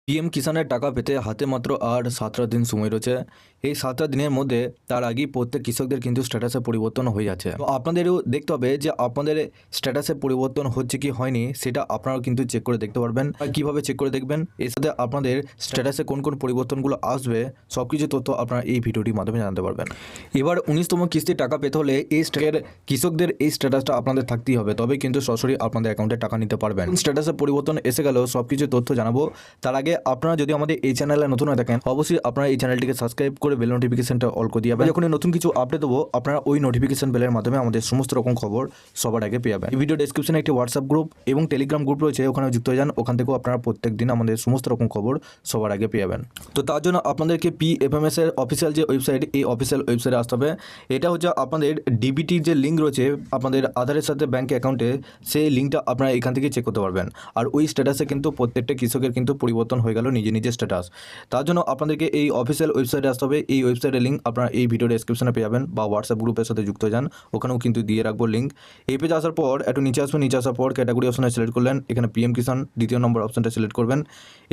PM কিষাণের টাকা পেতে হাতে মাত্র আর 7টা দিন সময় রয়েছে। এই 7টা দিনের মধ্যে তার আগেই প্রত্যেক কৃষকদের কিন্তু স্ট্যাটাসে পরিবর্তন হয়ে যাচ্ছে। তো আপনাদেরও দেখতে হবে যে আপনাদের স্ট্যাটাসে পরিবর্তন হচ্ছে কি হয়নি, সেটা আপনারাও কিন্তু চেক করে দেখতে পারবেন। আর কীভাবে চেক করে দেখবেন, এর সাথে আপনাদের স্ট্যাটাসে কোন কোন পরিবর্তনগুলো আসবে সব কিছু তথ্য আপনারা এই ভিডিওটির মাধ্যমে জানতে পারবেন। এবার 19তম কিস্তির টাকা পেতে হলে এই কৃষকদের এই স্ট্যাটাসটা আপনাদের থাকতেই হবে, তবে কিন্তু সরাসরি আপনাদের অ্যাকাউন্টে টাকা নিতে পারবেন। স্ট্যাটাসে পরিবর্তন এসে গেলেও সব কিছু তথ্য জানাবো। তার আগে আপনারা যদি আমাদের এই চ্যানেলে নতুন হয়ে থাকেন, অবশ্যই আপনারা এই চ্যানেলটিকে সাবস্ক্রাইব করে বেল নোটিফিকেশনটা অল করে দিয়ে যাবেন। যখন নতুন কিছু আপডেট দেবো, আপনারা ওই নোটিফিকেশন বেলের মাধ্যমে আমাদের সমস্ত রকম খবর সবার আগে পেয়ে যাবেন। এই ভিডিও ডেসক্রিপশনে একটি হোয়াটসঅ্যাপ গ্রুপ এবং টেলিগ্রাম গ্রুপ রয়েছে, ওখানে যুক্ত হয়ে যান। ওখান থেকেও আপনারা প্রত্যেক দিন আমাদের সমস্ত রকম খবর সবার আগে পেয়ে যাবেন। তো তার জন্য আপনাদেরকে PFMS এর অফিসিয়াল যে ওয়েবসাইট, এই অফিসিয়াল ওয়েবসাইটে আসতে হবে। এটা হচ্ছে আপনাদের ডিবিটির যে লিঙ্ক রয়েছে আপনাদের আধারের সাথে ব্যাঙ্ক অ্যাকাউন্টে, সেই লিঙ্কটা আপনারা এখান থেকে চেক করতে পারবেন। আর ওই স্ট্যাটাসে কিন্তু প্রত্যেকটা কৃষকের কিন্তু পরিবর্তন হয়ে গেল নিজের স্ট্যাটাস। তার জন্য আপনাদেরকে এই অফিসিয়াল ওয়েবসাইটে আসতে হবে। এই ওয়েবসাইটের লিঙ্ক আপনারা এই ভিডিও ডেসক্রিপশনে পেয়ে যাবেন, বা হোয়াটসঅ্যাপ গ্রুপের সাথে যুক্ত যান, ওখানেও কিন্তু দিয়ে রাখবো লিঙ্ক। এই পেজে আসার পর একটু নিচে আসবেন। নিচে আসার পর ক্যাটাগরি অপশনে সিলেক্ট করলেন, এখানে পিএম কিষাণ দ্বিতীয় নম্বর অপশনটা সিলেক্ট করবেন।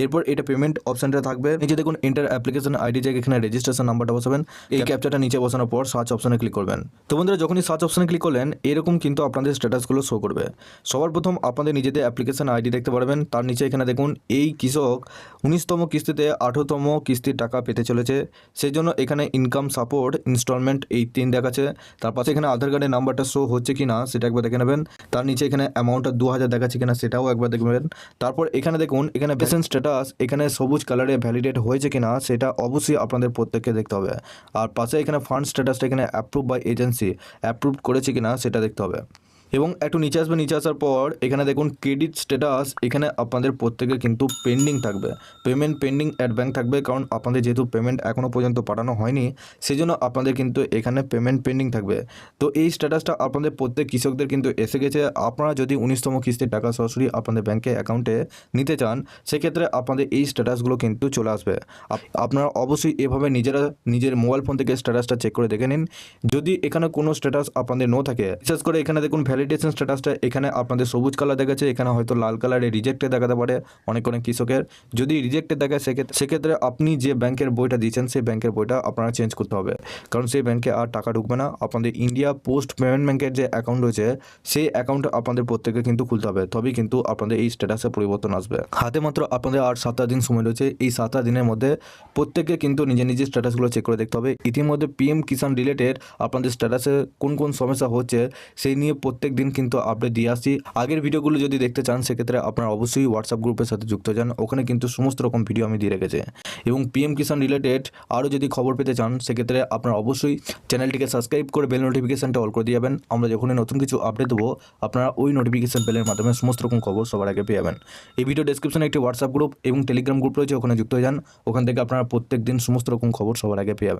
এরপর এটা পেমেন্ট অপশনটা থাকবে, নিচে দেখুন এন্টার অ্যাপ্লিকেশন আইডি জায়গায় এখানে রেজিস্ট্রেশন নাম্বারটা বসাবেন। এই ক্যাপচারটা নিচে বসানোর পর সার্চ অপশনে ক্লিক করবেন। তো বন্ধুরা, যখনই সার্চ অপশনে ক্লিক করলেন, এরকম কিন্তু আপনাদের স্ট্যাটাসগুলো শো করবে। সবার প্রথম আপনাদের নিজেদের অ্যাপ্লিকেশন আইডি দেখতে পারবেন। তার নিচে এখানে দেখুন এই কৃষক 19তম কিস্তিতে 18তম কিস্তির টাকা পেতে চলেছে, সেই জন্য এখানে ইনকাম সাপোর্ট ইনস্টলমেন্ট এই 3 দেখাচ্ছে। তার পাশে এখানে আধার কার্ডের নাম্বারটা শো হচ্ছে কি না সেটা একবার দেখে নেবেন। তার নিচে এখানে অ্যামাউন্টটা 2000 দেখাচ্ছে কিনা সেটাও একবার দেখবেন। তারপর এখানে দেখুন এখানে পেশেন্ট স্ট্যাটাস এখানে সবুজ কালারে ভ্যালিডেট হয়েছে কিনা সেটা অবশ্যই আপনাদের প্রত্যেককে দেখতে হবে। আর পাশে এখানে ফান্ড স্ট্যাটাসটা এখানে অ্যাপ্রুভ বাই এজেন্সি অ্যাপ্রুভ করেছে কিনা সেটা দেখতে হবে। এবং একটু নিচে আসবে, নিচে আসার পর এখানে দেখুন ক্রেডিট স্ট্যাটাস, এখানে আপনাদের প্রত্যেকের কিন্তু পেন্ডিং থাকবে, পেমেন্ট পেন্ডিং অ্যাট ব্যাঙ্ক থাকবে। কারণ আপনাদের যেহেতু পেমেন্ট এখনও পর্যন্ত পাঠানো হয়নি, সেই জন্য আপনাদের কিন্তু এখানে পেমেন্ট পেন্ডিং থাকবে। তো এই স্ট্যাটাসটা আপনাদের প্রত্যেক কৃষকদের কিন্তু এসে গেছে। আপনারা যদি 19তম কিস্তির টাকা সরাসরি আপনাদের ব্যাঙ্কে অ্যাকাউন্টে নিতে চান, সেক্ষেত্রে আপনাদের এই স্ট্যাটাসগুলো কিন্তু চলে আসবে। আপনারা অবশ্যই এভাবে নিজেরা নিজের মোবাইল ফোন থেকে স্ট্যাটাসটা চেক করে দেখে নিন। যদি এখানে কোনো স্ট্যাটাস আপনাদের নো থাকে, বিশেষ করে এখানে দেখুন ভ্যালিডেশন স্ট্যাটাসটা এখানে আপনাদের সবুজ কালার দেখাচ্ছে, এখানে হয়তো লাল কালারে রিজেক্টে দেখাতে পারে অনেক কৃষকের। যদি রিজেক্টে দেখায় সেক্ষেত্রে আপনি যে ব্যাংকের বইটা দিয়েছেন সেই ব্যাংকের বইটা আপনারা চেঞ্জ করতে হবে, কারণ সেই ব্যাংকে আর টাকা ঢুকবে না। আপনাদের ইন্ডিয়া পোস্ট পেমেন্ট ব্যাংকের যে অ্যাকাউন্ট রয়েছে সেই অ্যাকাউন্ট আপনাদের প্রত্যেকে কিন্তু খুলতে হবে, তবেই কিন্তু আপনাদের এই স্ট্যাটাসে পরিবর্তন আসবে। হাতে মাত্র আপনাদের আর 7টা দিন সময় রয়েছে। এই 7টা দিনের মধ্যে প্রত্যেকে কিন্তু নিজের স্ট্যাটাসগুলো চেক করে দেখতে হবে। ইতিমধ্যে পিএম কিষাণ রিলেটেড আপনাদের স্ট্যাটাসে কোন কোন সমস্যা হচ্ছে সেই নিয়ে প্রত্যেক দিন কিন্তু আপডেট দিয়ে আসছি। আগের ভিডিওগুলো যদি দেখতে চান, সেক্ষেত্রে আপনারা অবশ্যই হোয়াটসঅ্যাপ গ্রুপের সাথে যুক্ত যান, ওখানে কিন্তু সমস্ত রকম ভিডিও আমি দিয়ে রেখেছি। এবং পিএম কিষাণ রিলেটেড আরও যদি খবর পেতে চান, সেক্ষেত্রে আপনারা অবশ্যই চ্যানেলটিকে সাবস্ক্রাইব করে বেল নোটিফিকেশনটা অল করে দিয়ে যাবেন। আমরা যখনই নতুন কিছু আপডেট দেবো, আপনারা ওই নোটিফিকেশন বেলের মাধ্যমে সমস্ত রকম খবর সবার আগে পেয়ে যাবেন। এই ভিডিও ডেসক্রিপশনে একটি হোয়াটসঅ্যাপ গ্রুপ এবং টেলিগ্রাম গ্রুপ রয়েছে, ওখানে যুক্ত হয়ে যান। ওখান থেকে আপনারা প্রত্যেক দিন সমস্ত রকম খবর সবার আগে পেয়ে যাবেন।